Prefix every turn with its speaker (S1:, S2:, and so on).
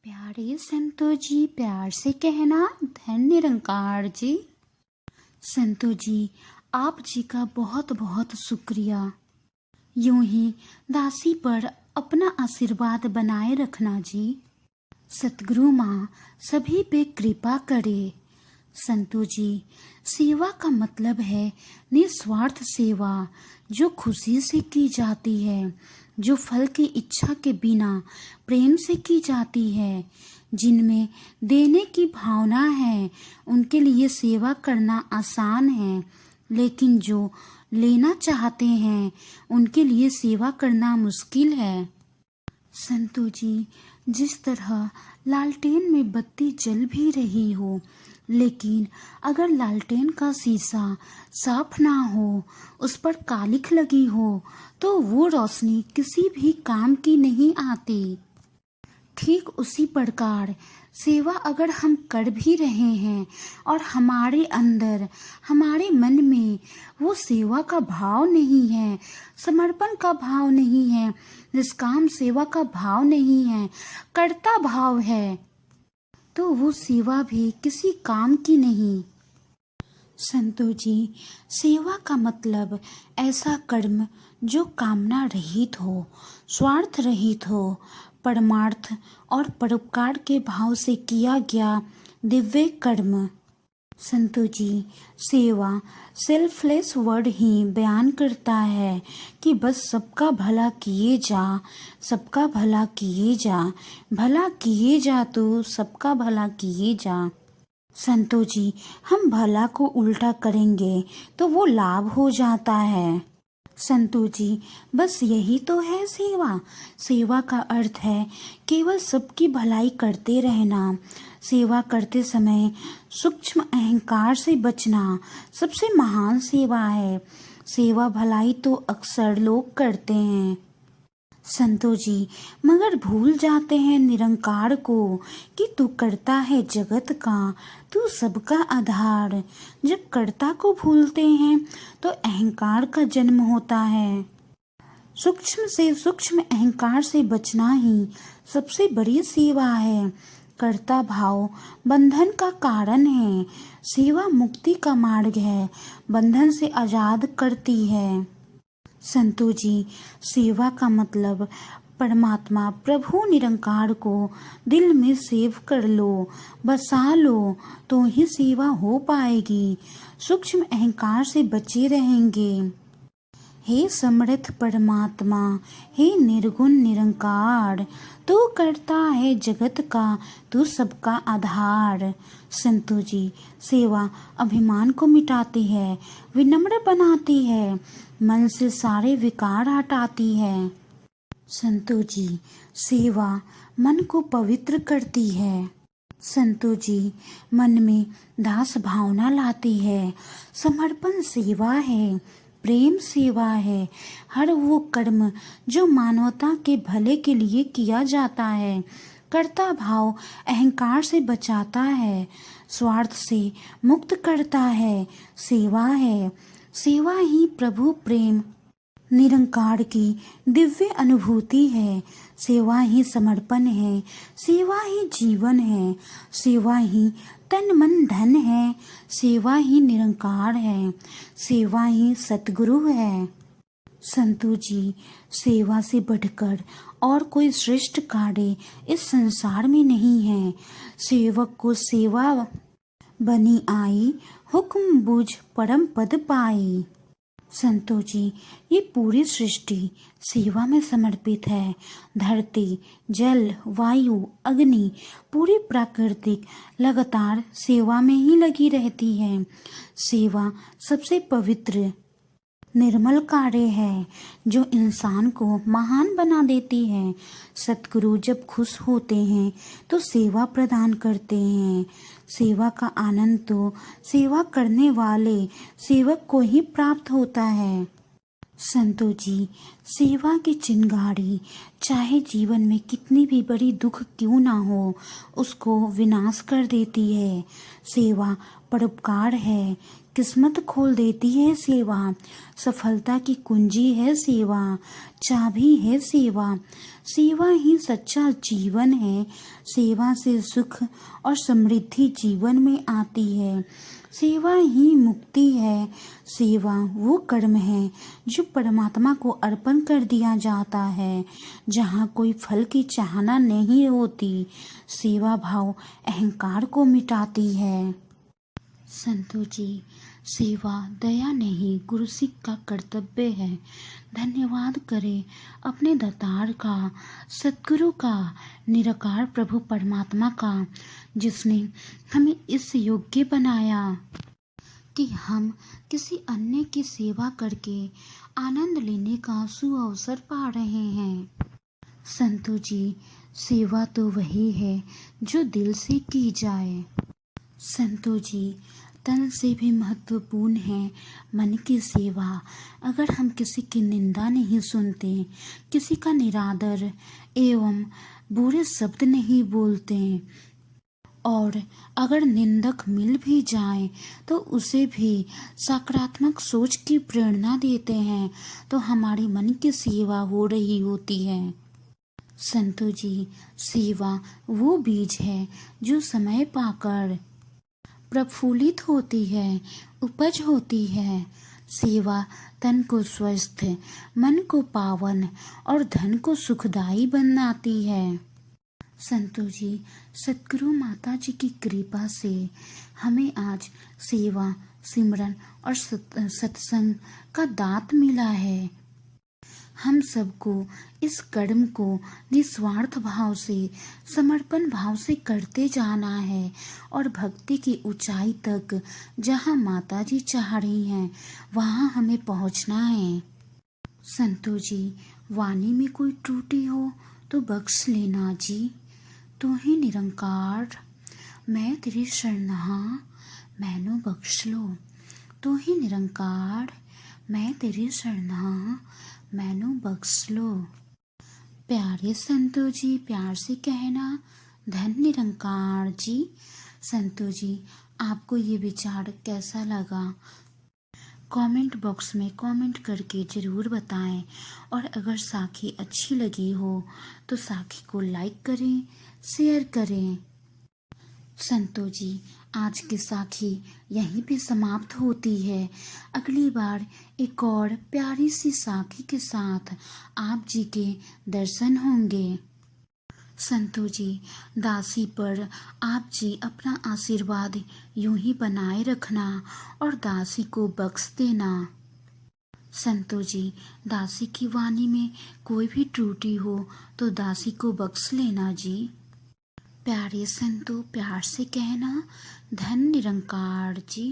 S1: प्यारे संतो जी, प्यार से कहना धन निरंकार जी। संतो जी, आप जी का बहुत बहुत शुक्रिया। यूं ही दासी पर अपना आशीर्वाद बनाए रखना जी। सतगुरु माँ सभी पे कृपा करे। संतो जी, सेवा का मतलब है निस्वार्थ सेवा, जो खुशी से की जाती है, जो फल की इच्छा के बिना प्रेम से की जाती है। जिनमें देने की भावना है उनके लिए सेवा करना आसान है, लेकिन जो लेना चाहते हैं उनके लिए सेवा करना मुश्किल है। संतो जी, जिस तरह लालटेन में बत्ती जल भी रही हो, लेकिन अगर लालटेन का शीशा साफ ना हो, उस पर कालिख लगी हो, तो वो रोशनी किसी भी काम की नहीं आती। ठीक उसी प्रकार सेवा अगर हम कर भी रहे हैं और हमारे अंदर, हमारे मन में वो सेवा का भाव नहीं है, समर्पण का भाव नहीं है, निष्काम सेवा का भाव नहीं है, कर्ता भाव है, तो वो सेवा भी किसी काम की नहीं। संतो जी, सेवा का मतलब ऐसा कर्म जो कामना रहित हो, स्वार्थ रहित हो, परमार्थ और परोपकार के भाव से किया गया दिव्य कर्म। संतो जी, सेवा सेल्फलेस वर्ड ही बयान करता है कि बस सबका भला किए जा, सबका भला किए जा, भला किए जा तो सबका भला किए जा। संतो जी, हम भला को उल्टा करेंगे तो वो लाभ हो जाता है। संतो जी, बस यही तो है सेवा। सेवा का अर्थ है केवल सबकी भलाई करते रहना। सेवा करते समय सूक्ष्म अहंकार से बचना सबसे महान सेवा है। सेवा भलाई तो अक्सर लोग करते हैं संतो जी, मगर भूल जाते हैं निरंकार को कि तू करता है जगत का, तू सबका आधार। जब कर्ता को भूलते हैं तो अहंकार का जन्म होता है। सूक्ष्म से सूक्ष्म अहंकार से बचना ही सबसे बड़ी सेवा है। कर्ता भाव बंधन का कारण है। सेवा मुक्ति का मार्ग है, बंधन से आजाद करती है। संतो जी, सेवा का मतलब परमात्मा प्रभु निरंकार को दिल में सेव कर लो, बसा लो, तो ही सेवा हो पाएगी। सूक्ष्म अहंकार से बचे रहेंगे। हे समर्थ परमात्मा, हे निर्गुण निरंकार, तू करता है जगत का, तू सबका आधार। संतो जी, सेवा अभिमान को मिटाती है, विनम्र बनाती है, मन से सारे विकार हटाती है। संतो जी, सेवा मन को पवित्र करती है। संतो जी, मन में दास भावना लाती है। समर्पण सेवा है, प्रेम सेवा है। हर वो कर्म जो मानवता के भले के लिए किया जाता है। कर्ता भाव अहंकार से बचाता है, स्वार्थ से मुक्त करता है। सेवा है, सेवा ही प्रभु प्रेम निरंकार की दिव्य अनुभूति है। सेवा ही समर्पण है, सेवा ही जीवन है, सेवा ही तन मन धन है, सेवा ही निरंकार है, सेवा ही सतगुरु है। संतो जी, सेवा से बढ़कर और कोई श्रेष्ठ कार्य इस संसार में नहीं है। सेवक को सेवा बनी आई, हुक्म बुझ परम पद पाई। संतो जी, ये पूरी सृष्टि सेवा में समर्पित है। धरती, जल, वायु, अग्नि, पूरी प्राकृतिक लगातार सेवा में ही लगी रहती है। सेवा सबसे पवित्र निर्मल कार्य है जो इंसान को महान बना देती है। सतगुरु जब खुश होते हैं तो सेवा प्रदान करते हैं। सेवा का आनंद तो सेवा करने वाले सेवक को ही प्राप्त होता है। संतो जी, सेवा की चिंगारी चाहे जीवन में कितनी भी बड़ी दुख क्यों ना हो, उसको विनाश कर देती है। सेवा परोपकार है, किस्मत खोल देती है सेवा, सफलता की कुंजी है सेवा, चाबी है सेवा, सेवा ही सच्चा जीवन है, सेवा से सुख और समृद्धि जीवन में आती है, सेवा ही मुक्ति है, सेवा वो कर्म है जो परमात्मा को अर्पण कर दिया जाता है, जहाँ कोई फल की चाहना नहीं होती, सेवा भाव अहंकार को मिटाती है। संतो जी, सेवा दया नहीं गुरु सिख का कर्तव्य है। धन्यवाद करें अपने दातार का, सतगुरु का, निराकार प्रभु परमात्मा का, जिसने हमें इस योग्य बनाया कि हम किसी अन्य की सेवा करके आनंद लेने का सुअवसर पा रहे हैं। संतो जी, सेवा तो वही है जो दिल से की जाए। संतो जी, तन से भी महत्वपूर्ण है मन की सेवा। अगर हम किसी की निंदा नहीं सुनते, किसी का निरादर एवं बुरे शब्द नहीं बोलते, और अगर निंदक मिल भी जाए तो उसे भी सकारात्मक सोच की प्रेरणा देते हैं, तो हमारे मन की सेवा हो रही होती है। संतो जी, सेवा वो बीज है जो समय पाकर प्रफुल्लित होती है, उपज होती है। सेवा तन को स्वस्थ, मन को पावन और धन को सुखदायी बनाती है। संतो जी, सतगुरु माता जी की कृपा से हमें आज सेवा, सिमरन और सत्संग का दात मिला है। हम सबको इस कर्म को निस्वार्थ भाव से, समर्पण भाव से करते जाना है और भक्ति की ऊंचाई तक जहाँ माता जी चाह रही हैं वहाँ हमें पहुँचना है। संतो जी, वाणी में कोई त्रुटि हो तो बख्श लेना जी। तू ही निरंकार, मैं तेरी शरणहा, मैनू बख्श लो। तू ही निरंकार, मैं तेरी शरणहा, मैनू बख्श लो। प्यारे संतो जी, प्यार से कहना धन निरंकार जी। संतो जी, आपको ये विचार कैसा लगा? कमेंट बॉक्स में कमेंट करके ज़रूर बताएं, और अगर साखी अच्छी लगी हो तो साखी को लाइक करें, शेयर करें। संतो जी, आज की साखी यहीं पे समाप्त होती है। अगली बार एक और प्यारी सी साखी के साथ आप जी के दर्शन होंगे। संतो जी, दासी पर आप जी अपना आशीर्वाद यूं ही बनाए रखना और दासी को बख्श देना। संतो जी, दासी की वाणी में कोई भी त्रुटि हो तो दासी को बख्श लेना जी। प्यारे संतो, प्यार से कहना धन निरंकार जी।